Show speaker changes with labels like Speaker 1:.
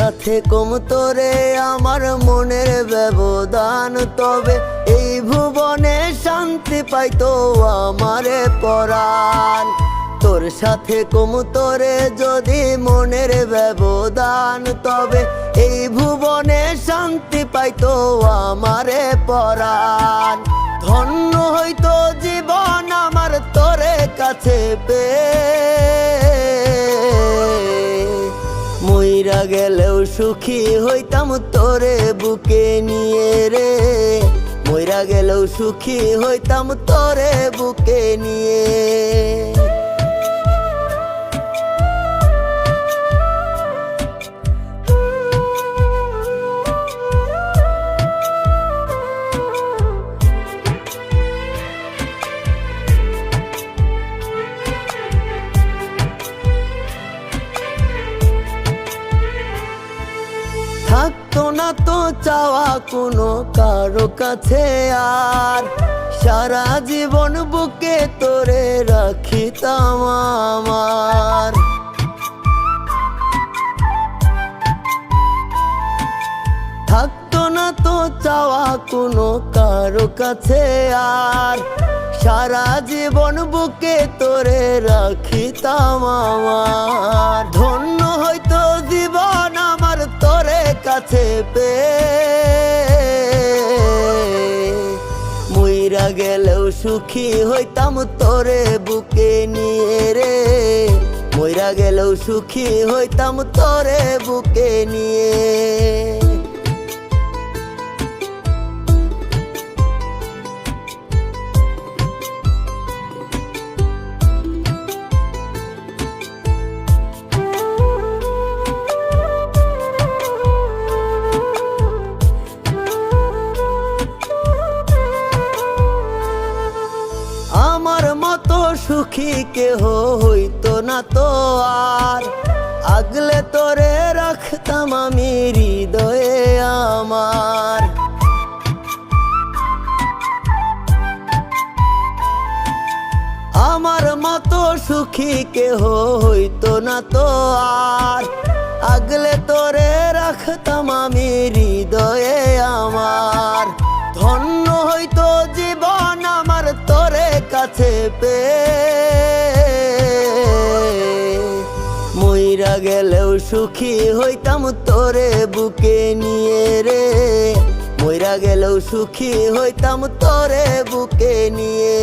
Speaker 1: সাথে কম তোরে আমার মনের ব্যবধান, তবে এই ভুবনে শান্তি পাইতো আমারে পরাণ। তোর সাথে কম তোরে যদি মনের ব্যবধান, তবে এই ভুবনে শান্তি পাইতো আমারে পরাণ। ধন্য হইতো জীবন আমার তোরে কাছে পেয়ে, মইরা গেলেও সুখী হইতাম তোরে বুকে নিয়ে রে। মইরা গেলেও সুখী হইতাম তোরে বুকে নিয়ে। থাকতো না তো চাওয়া কোনো কারো কাছে আর, সারা জীবন বুকে তোরে রাখিতাম আমার। থাকতো না তো চাওয়া কোনো কারো কাছে আর, সারা জীবন বুকে তোরে রাখিতাম আমার। ধন্য হইতো জীবন আমার তোরে কাছে পেয়ে, মইরা গেলেও সুখী হইতাম তোরে বুকে নিয়ে রে। মইরা গেলেও সুখী হইতাম তোরে বুকে নিয়ে। আমার মতো সুখী কেহ হইতো না তো আর, আগলে তোরে রাখতাম আমি হৃদয়ে আমার। আমার মতো সুখী কেহ হইতো না তো আর, আগলে তোরে রাখতাম আমি হৃদয়ে আমার। ধন্য হইতো জীবন আমার তোরে কাছে পেয়ে, মইরা গেলেও সুখী হইতাম তোরে বুকে নিয়ে রে। মইরা গেলেও সুখী হইতাম তোরে বুকে নিয়ে।